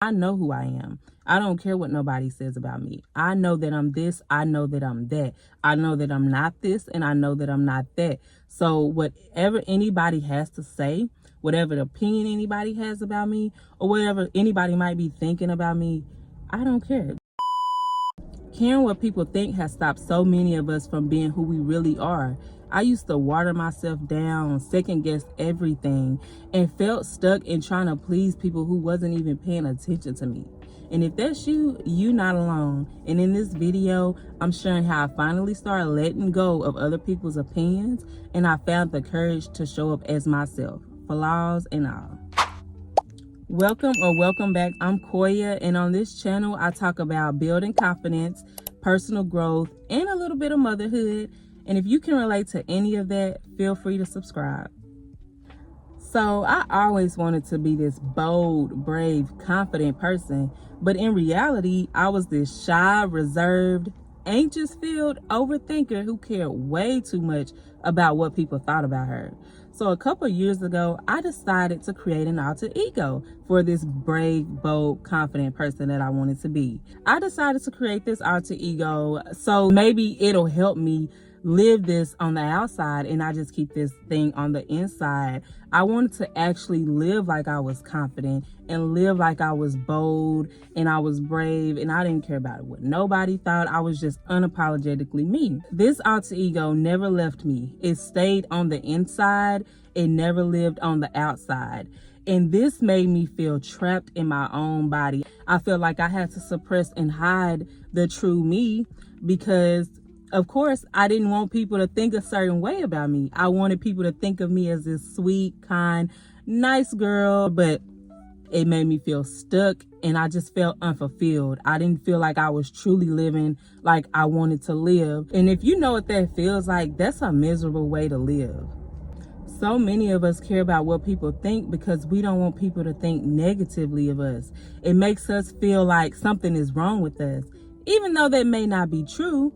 I know who I am. I don't care what nobody says about me. I know that I'm this. I know that I'm that. I know that I'm not this, and I know that I'm not that. So whatever anybody has to say, whatever opinion anybody has about me, or whatever anybody might be thinking about me, I don't care. Caring what people think has stopped so many of us from being who we really are. I used to water myself down, second guess everything, and felt stuck in trying to please people who wasn't even paying attention to me. And if that's you, you not alone. And in this video, I'm sharing how I finally started letting go of other people's opinions, and I found the courage to show up as myself, flaws and all. Welcome back. I'm Koya, and on this channel I talk about building confidence, personal growth, and a little bit of motherhood. And if you can relate to any of that, feel free to subscribe. So I always wanted to be this bold, brave, confident person, but in reality I was this shy, reserved, anxious-filled overthinker who cared way too much about what people thought about her. So a couple years ago, I decided to create an alter ego for this brave, bold, confident person that I wanted to be. I decided to create this alter ego so maybe it'll help me live this on the outside and I just keep this thing on the inside. I wanted to actually live like I was confident and live like I was bold and I was brave, and I didn't care about what nobody thought. I was just unapologetically me. This alter ego never left me. It stayed on the inside. It never lived on the outside. And this made me feel trapped in my own body. I felt like I had to suppress and hide the true me because, of course, I didn't want people to think a certain way about me. I wanted people to think of me as this sweet, kind, nice girl, but it made me feel stuck and I just felt unfulfilled. I didn't feel like I was truly living like I wanted to live. And if you know what that feels like, that's a miserable way to live. So many of us care about what people think because we don't want people to think negatively of us. It makes us feel like something is wrong with us, even though that may not be true.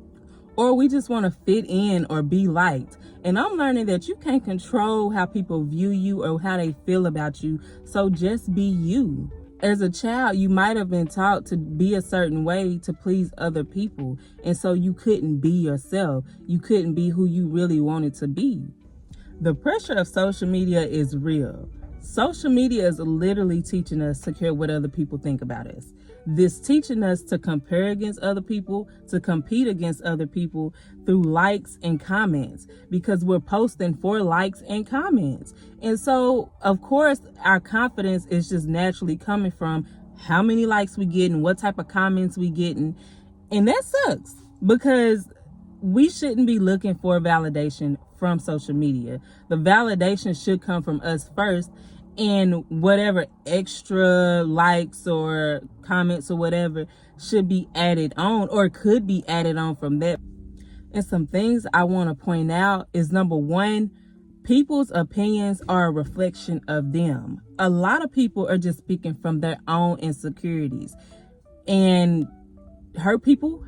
Or we just want to fit in or be liked. And I'm learning that you can't control how people view you or how they feel about you. So just be you. As a child, you might have been taught to be a certain way to please other people. And so you couldn't be yourself. You couldn't be who you really wanted to be. The pressure of social media is real. Social media is literally teaching us to care what other people think about us. This teaching us to compare against other people, to compete against other people through likes and comments, because we're posting for likes and comments. And so, of course, our confidence is just naturally coming from how many likes we get and what type of comments we getting. And that sucks because we shouldn't be looking for validation from social media. The validation should come from us first, and whatever extra likes or comments or whatever should be added on or could be added on from that. And some things I want to point out is, number one, people's opinions are a reflection of them. A lot of people are just speaking from their own insecurities, and hurt people.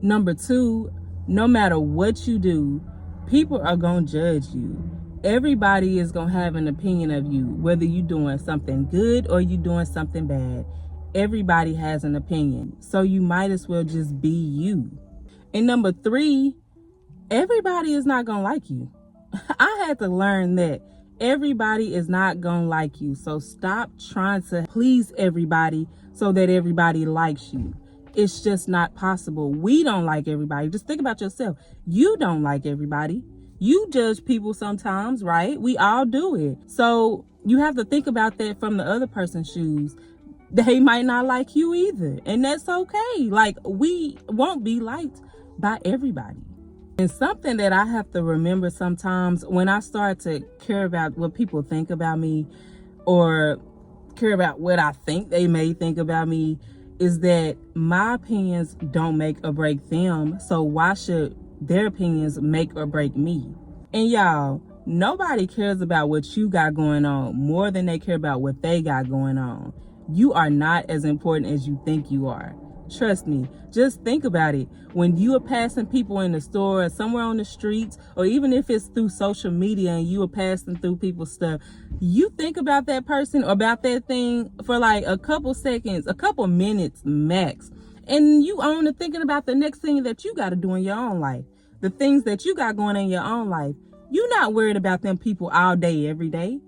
Number two, no matter what you do, people are going to judge you. Everybody is going to have an opinion of you, whether you're doing something good or you're doing something bad. Everybody has an opinion. So you might as well just be you. And number three, everybody is not going to like you. I had to learn that everybody is not going to like you. So stop trying to please everybody so that everybody likes you. It's just not possible. We don't like everybody. Just think about yourself. You don't like everybody. You judge people sometimes, right? We all do it. So you have to think about that from the other person's shoes. They might not like you either. And that's okay. Like, we won't be liked by everybody. And something that I have to remember sometimes when I start to care about what people think about me or care about what I think they may think about me is that my opinions don't make or break them. So why should their opinions make or break me? And y'all, nobody cares about what you got going on more than they care about what they got going on. You are not as important as you think you are. Trust me, just think about it. When you are passing people in the store or somewhere on the streets, or even if it's through social media and you are passing through people's stuff, you think about that person or about that thing for like a couple seconds, a couple minutes max. And you on to thinking about the next thing that you got to do in your own life, the things that you got going in your own life. You're not worried about them people all day, every day.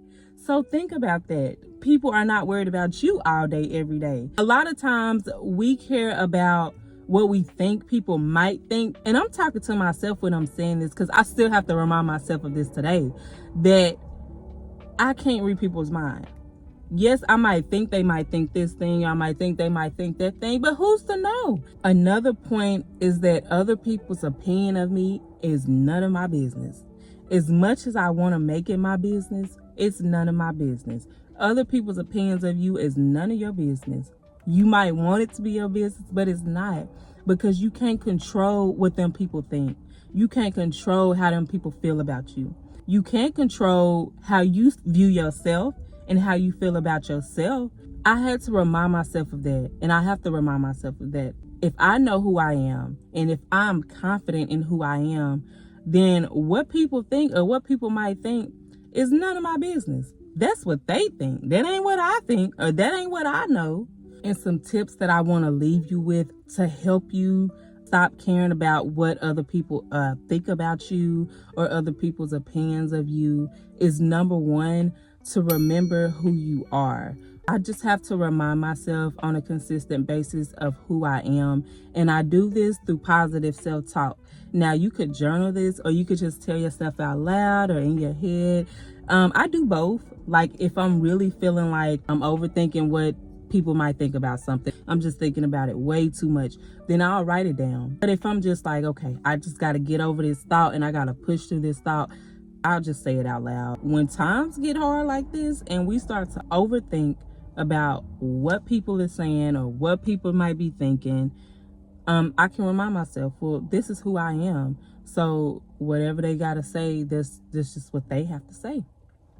So think about that. People are not worried about you all day, every day. A lot of times we care about what we think people might think. And I'm talking to myself when I'm saying this, because I still have to remind myself of this today, that I can't read people's mind. Yes, I might think they might think this thing, I might think they might think that thing, but who's to know? Another point is that other people's opinion of me is none of my business. As much as I want to make it my business, it's none of my business. Other people's opinions of you is none of your business. You might want it to be your business, but it's not, because you can't control what them people think. You can't control how them people feel about you. You can't control how you view yourself and how you feel about yourself. I had to remind myself of that, and I have to remind myself of that. If I know who I am, and if I'm confident in who I am, then what people think or what people might think is none of my business. That's what they think. That ain't what I think, or that ain't what I know. And some tips that I want to leave you with to help you stop caring about what other people think about you or other people's opinions of you is, number one, to remember who you are. I just have to remind myself on a consistent basis of who I am. And I do this through positive self-talk. Now, you could journal this, or you could just tell yourself out loud or in your head. I do both. Like, if I'm really feeling like I'm overthinking what people might think about something, I'm just thinking about it way too much, then I'll write it down. But if I'm just like, okay, I just got to get over this thought and I got to push through this thought, I'll just say it out loud. When times get hard like this and we start to overthink about what people are saying or what people might be thinking, I can remind myself, well, this is who I am. So whatever they got to say, this is what they have to say.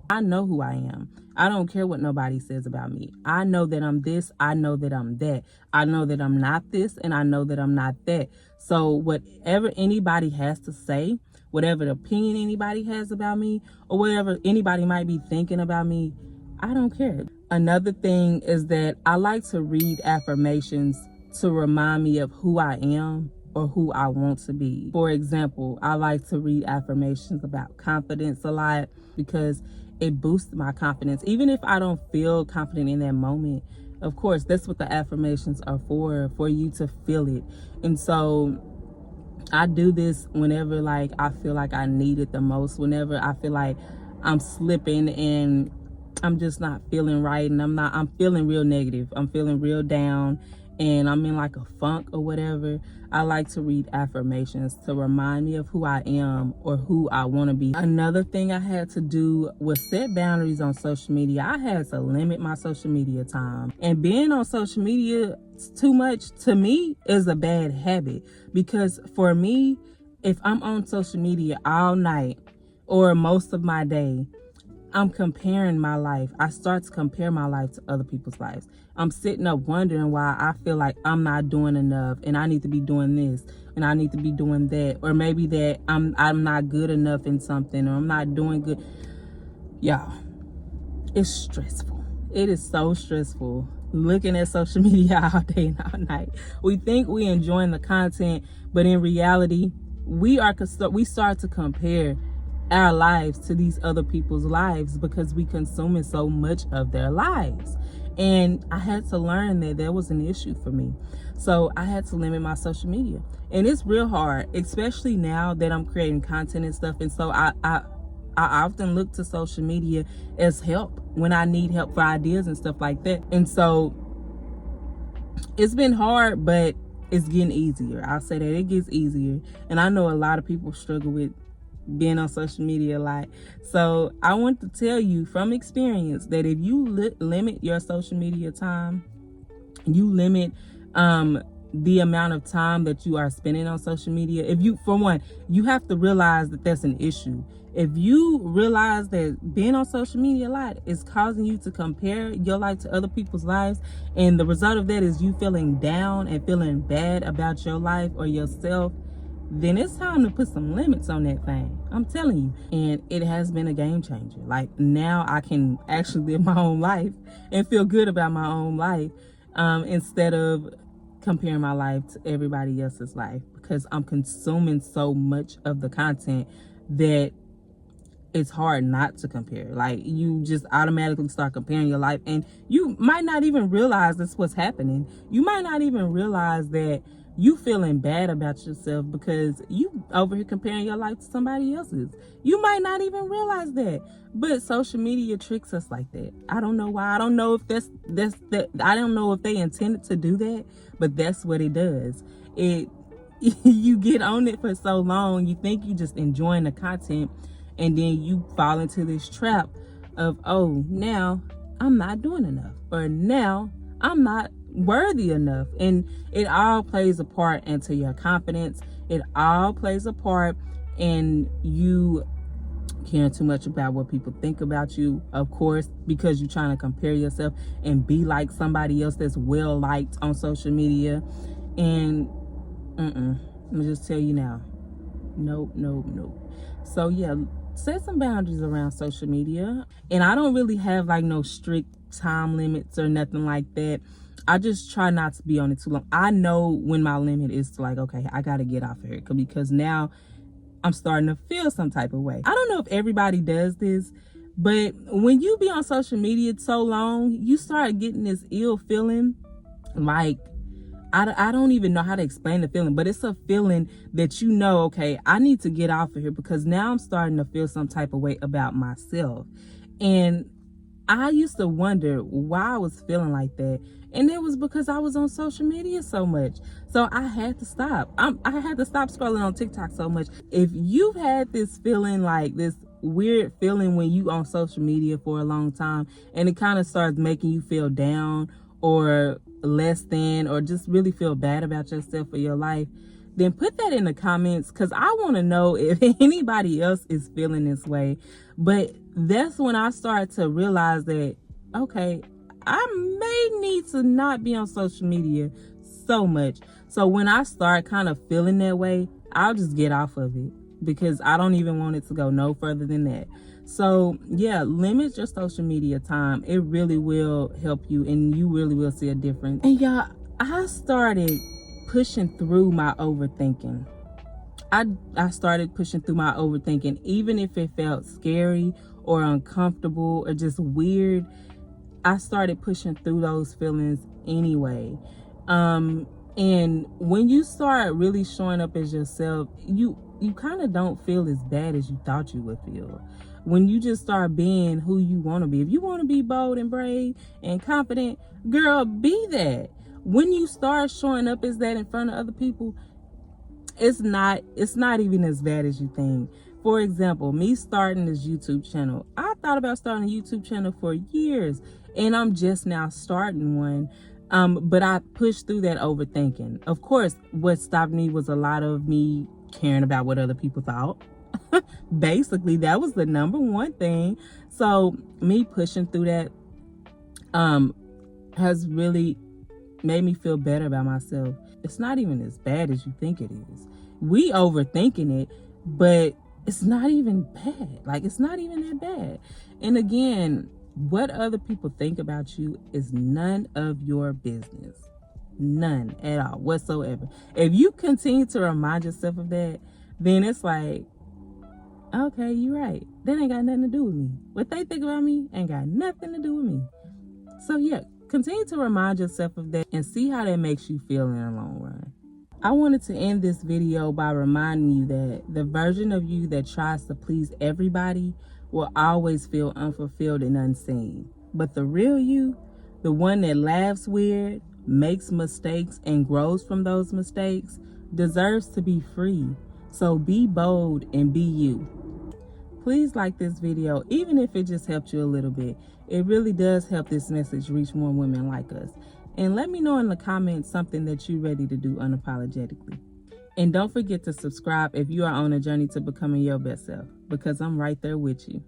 I know who I am. I don't care what nobody says about me. I know that I'm this. I know that I'm that. I know that I'm not this, and I know that I'm not that. So whatever anybody has to say, whatever opinion anybody has about me, or whatever anybody might be thinking about me, I don't care. Another thing is that I like to read affirmations to remind me of who I am or who I want to be. For example, I like to read affirmations about confidence a lot, because it boosts my confidence. Even if I don't feel confident in that moment, of course, that's what the affirmations are for you to feel it. And so I do this whenever like I feel like I need it the most, whenever I feel like I'm slipping and I'm just not feeling right, and I'm feeling real negative. I'm feeling real down and I'm in like a funk or whatever. I like to read affirmations to remind me of who I am or who I want to be. Another thing I had to do was set boundaries on social media. I had to limit my social media time. And being on social media too much, to me, is a bad habit. Because for me, if I'm on social media all night or most of my day, I'm comparing my life. I start to compare my life to other people's lives. I'm sitting up wondering why I feel like I'm not doing enough and I need to be doing this and I need to be doing that. Or maybe that I'm not good enough in something, or I'm not doing good. Y'all, it's stressful. It is so stressful looking at social media all day and all night. We think we enjoying the content, but in reality, we start to compare our lives to these other people's lives because we consuming so much of their lives. And I had to learn that there was an issue for me. So I had to limit my social media. And it's real hard, especially now that I'm creating content and stuff. And so I often look to social media as help when I need help for ideas and stuff like that. And so it's been hard, but it's getting easier. I'll say that it gets easier. And I know a lot of people struggle with being on social media a lot. So I want to tell you from experience that if you limit your social media time, you limit the amount of time that you are spending on social media, if you, for one, you have to realize that that's an issue. If you realize that being on social media a lot is causing you to compare your life to other people's lives, and the result of that is you feeling down and feeling bad about your life or yourself, then it's time to put some limits on that thing. I'm telling you. And it has been a game changer. Like, now I can actually live my own life and feel good about my own life, instead of comparing my life to everybody else's life, because I'm consuming so much of the content that it's hard not to compare. Like, you just automatically start comparing your life, and you might not even realize that's what's happening. You might not even realize that you feeling bad about yourself because you over here comparing your life to somebody else's. You might not even realize that, but social media tricks us like that. I don't know why. I don't know if that's that. I don't know if they intended to do that, but that's what it does. It you get on it for so long, you think you just enjoying the content, and then you fall into this trap of, oh, now I'm not doing enough, or now I'm not worthy enough. And it all plays a part into your confidence. It all plays a part in you caring too much about what people think about you, of course, because you're trying to compare yourself and be like somebody else that's well liked on social media. And let me just tell you now, nope. So yeah, set some boundaries around social media. And I don't really have like no strict time limits or nothing like that. I just try not to be on it too long. I know when my limit is to, like, okay, I gotta get off of here, because now I'm starting to feel some type of way. I don't know if everybody does this, but when you be on social media so long, you start getting this ill feeling. Like, I don't even know how to explain the feeling, but it's a feeling that, you know, okay, I need to get off of here, because now I'm starting to feel some type of way about myself. And I used to wonder why I was feeling like that. And it was because I was on social media so much. So I had to stop. I had to stop scrolling on TikTok so much. If you've had this feeling, like this weird feeling when you on social media for a long time, and it kind of starts making you feel down or less than, or just really feel bad about yourself or your life, then put that in the comments, because I want to know if anybody else is feeling this way. But that's when I start to realize that, okay, I may need to not be on social media so much. So when I start kind of feeling that way, I'll just get off of it, because I don't even want it to go no further than that. So yeah, limit your social media time. It really will help you, and you really will see a difference. And y'all, I started pushing through my overthinking. I started pushing through my overthinking, even if it felt scary or uncomfortable or just weird. I started pushing through those feelings anyway. And when you start really showing up as yourself, you kind of don't feel as bad as you thought you would feel. When you just start being who you want to be. If you want to be bold and brave and confident, girl, be that. When you start showing up as that in front of other people, it's not even as bad as you think. For example, me starting this YouTube channel, I thought about starting a YouTube channel for years, and I'm just now starting one. But I pushed through that overthinking. Of course, what stopped me was a lot of me caring about what other people thought. Basically, that was the number one thing. So me pushing through that has really made me feel better about myself. It's not even as bad as you think it is. We overthinking it, but it's not even bad. Like, it's not even that bad. And again, what other people think about you is none of your business. None at all whatsoever. If you continue to remind yourself of that, then it's like, okay, you're right. That ain't got nothing to do with me. What they think about me ain't got nothing to do with me. So yeah, continue to remind yourself of that and see how that makes you feel in the long run. I wanted to end this video by reminding you that the version of you that tries to please everybody will always feel unfulfilled and unseen. But the real you, the one that laughs weird, makes mistakes, and grows from those mistakes, deserves to be free. So be bold and be you. Please like this video, even if it just helped you a little bit. It really does help this message reach more women like us. And let me know in the comments something that you're ready to do unapologetically. And don't forget to subscribe if you are on a journey to becoming your best self, because I'm right there with you.